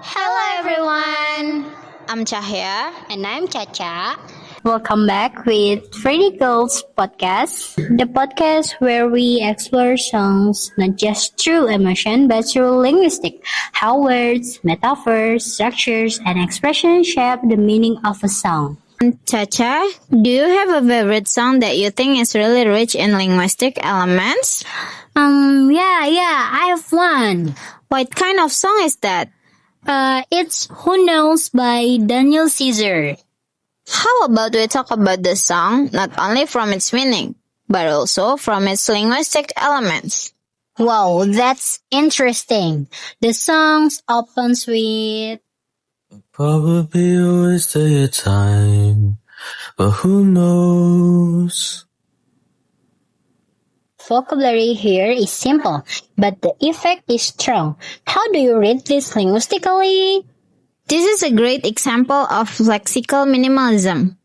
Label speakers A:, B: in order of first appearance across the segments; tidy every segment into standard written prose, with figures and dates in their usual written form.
A: Hello everyone,
B: I'm Cahya.
A: and I'm Caca.
C: Welcome back with Pretty Girls Podcast, the podcast where we explore songs not just through emotion but through linguistic, how words, metaphors, structures, and expressions shape the meaning of a song.
B: Chacha, do you have a favorite song that you think is really rich in linguistic elements?
C: Yeah, I have one.
B: What kind of song is that?
C: It's Who Knows by Daniel Caesar.
B: How about we talk about the song not only from its meaning, but also from its linguistic elements?
C: Wow, that's interesting. The song opens with
D: Probably a waste of your time, but who knows?
C: vocabulary here is simple, but the effect is strong. How do you read this linguistically?
B: This is a great example of lexical minimalism.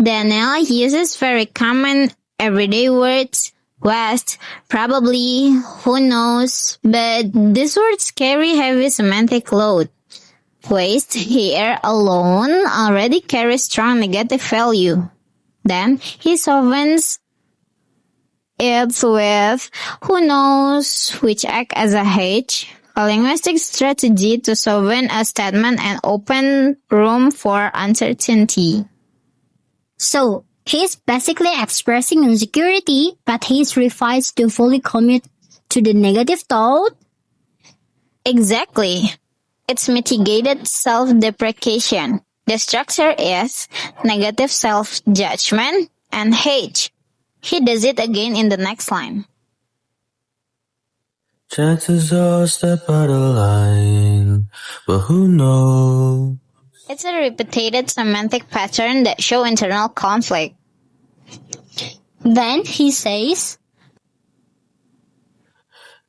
B: Daniel uses very common everyday words, west, probably, who knows, but these words carry heavy semantic load. Waste here alone already carries strong negative value. Then he softens it with who knows, which act as a hedge, a linguistic strategy to soften a statement and open room for uncertainty.
C: So, he's basically expressing insecurity, but he's revised to fully commit to the negative thought.
B: Exactly. It's mitigated self-deprecation. The structure is negative self-judgment and hate. He does it again in the next line.
D: Chances are I'll step out of line, but who knows?
B: It's a repeated semantic pattern that shows internal conflict.
C: Then he says,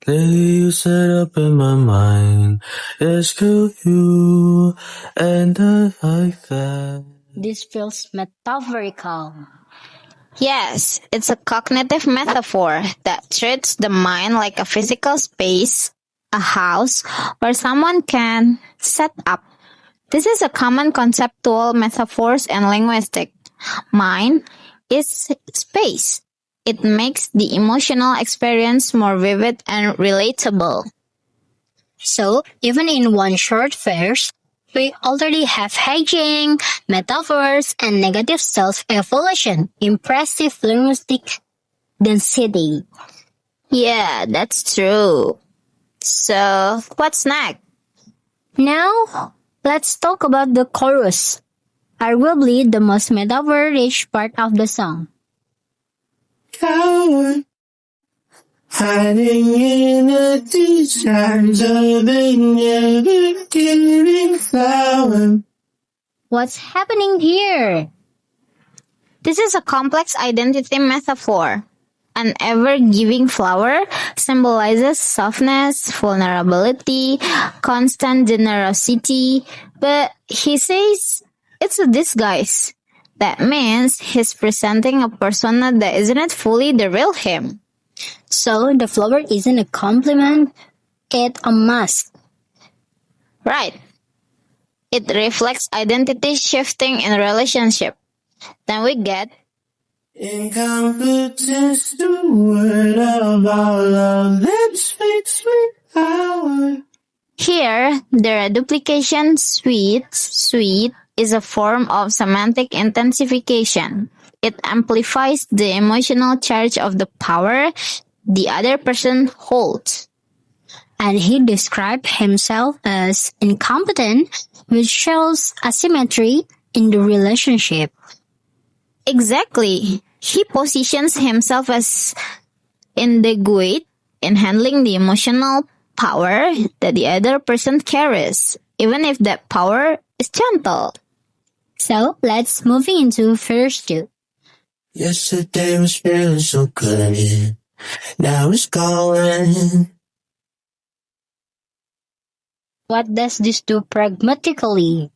D: Lately you set up in my mind, yes, girl, you, and I like that.
C: this feels metaphorical.
B: Yes, it's a cognitive metaphor that treats the mind like a physical space, a house, where someone can set up. This is a common conceptual metaphors in linguistics. Mind is space. It makes the emotional experience more vivid and relatable.
C: So, even in one short verse, we already have hedging, metaphors, and negative self-evolution. Impressive linguistic density.
B: Yeah, that's true. So, what's next?
C: Now, let's talk about the chorus. Arguably the most metaphor-rich part of the song.
D: Coward, hiding in the deep times of a never giving flower.
C: What's happening here?
B: This is a complex identity metaphor. An ever-giving flower symbolizes softness, vulnerability, constant generosity, but he says it's a disguise. That means he's presenting a persona that isn't fully the real him.
C: So the flower isn't a compliment, it's a mask.
B: Right. It reflects identity shifting in relationship. Then we get
D: Incompetent steward of our love that speaks with power.
B: here, the reduplication sweet is a form of semantic intensification. It amplifies the emotional charge of the power the other person holds.
C: And he described himself as incompetent, which shows asymmetry in the relationship.
B: Exactly. He positions himself as inadequate in handling the emotional power that the other person carries, even if that power is gentle.
C: So let's move into verse 2.
D: Yesterday was feeling so good, now it's gone.
C: What does this do pragmatically?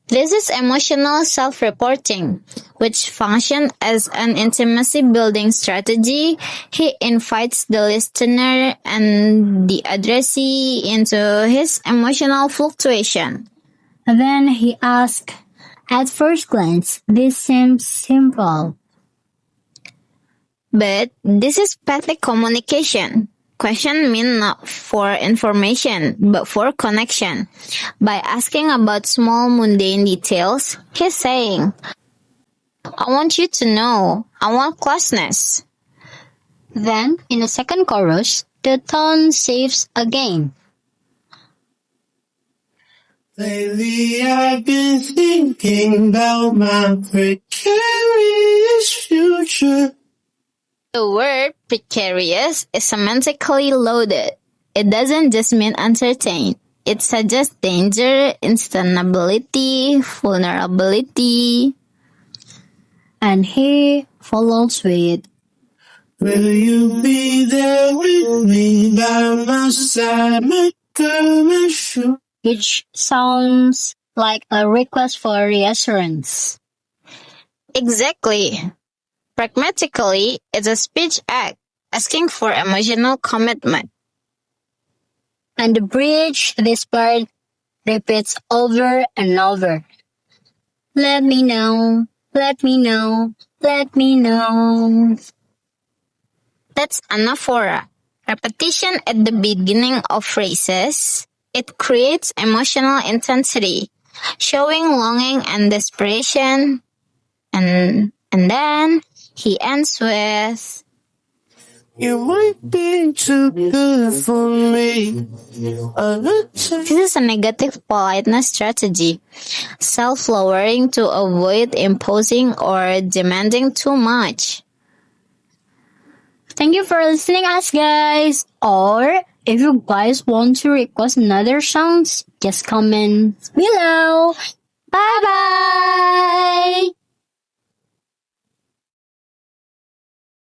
B: This is emotional self-reporting, which functions as an intimacy-building strategy. He invites the listener and the addressee into his emotional fluctuation.
C: Then he asks, at first glance, this seems simple.
B: But this is passive communication. Question mean not for information, but for connection. By asking about small mundane details, he's saying, I want you to know, I want closeness.
C: Then, in the second chorus, the tone shifts again.
D: Lately I've been thinking about my precarious future.
B: The word precarious is semantically loaded. It doesn't just mean uncertain. It suggests danger, instability, vulnerability.
C: And he follows with,
D: Will you be there with me by my side, my girl, my shoe?
C: which sounds like a request for reassurance.
B: Exactly. Pragmatically, it's a speech act, asking for emotional commitment.
C: And the bridge, this part, repeats over and over. Let me know, let me know, let me know.
B: That's anaphora. Repetition at the beginning of phrases. It creates emotional intensity, showing longing and desperation. And then he ends with,
D: You might be too good for me.
B: this is a negative politeness strategy, self-lowering to avoid imposing or demanding too much.
C: Thank you for listening us, guys. Or if you guys want to request another songs, just comment below. Bye bye.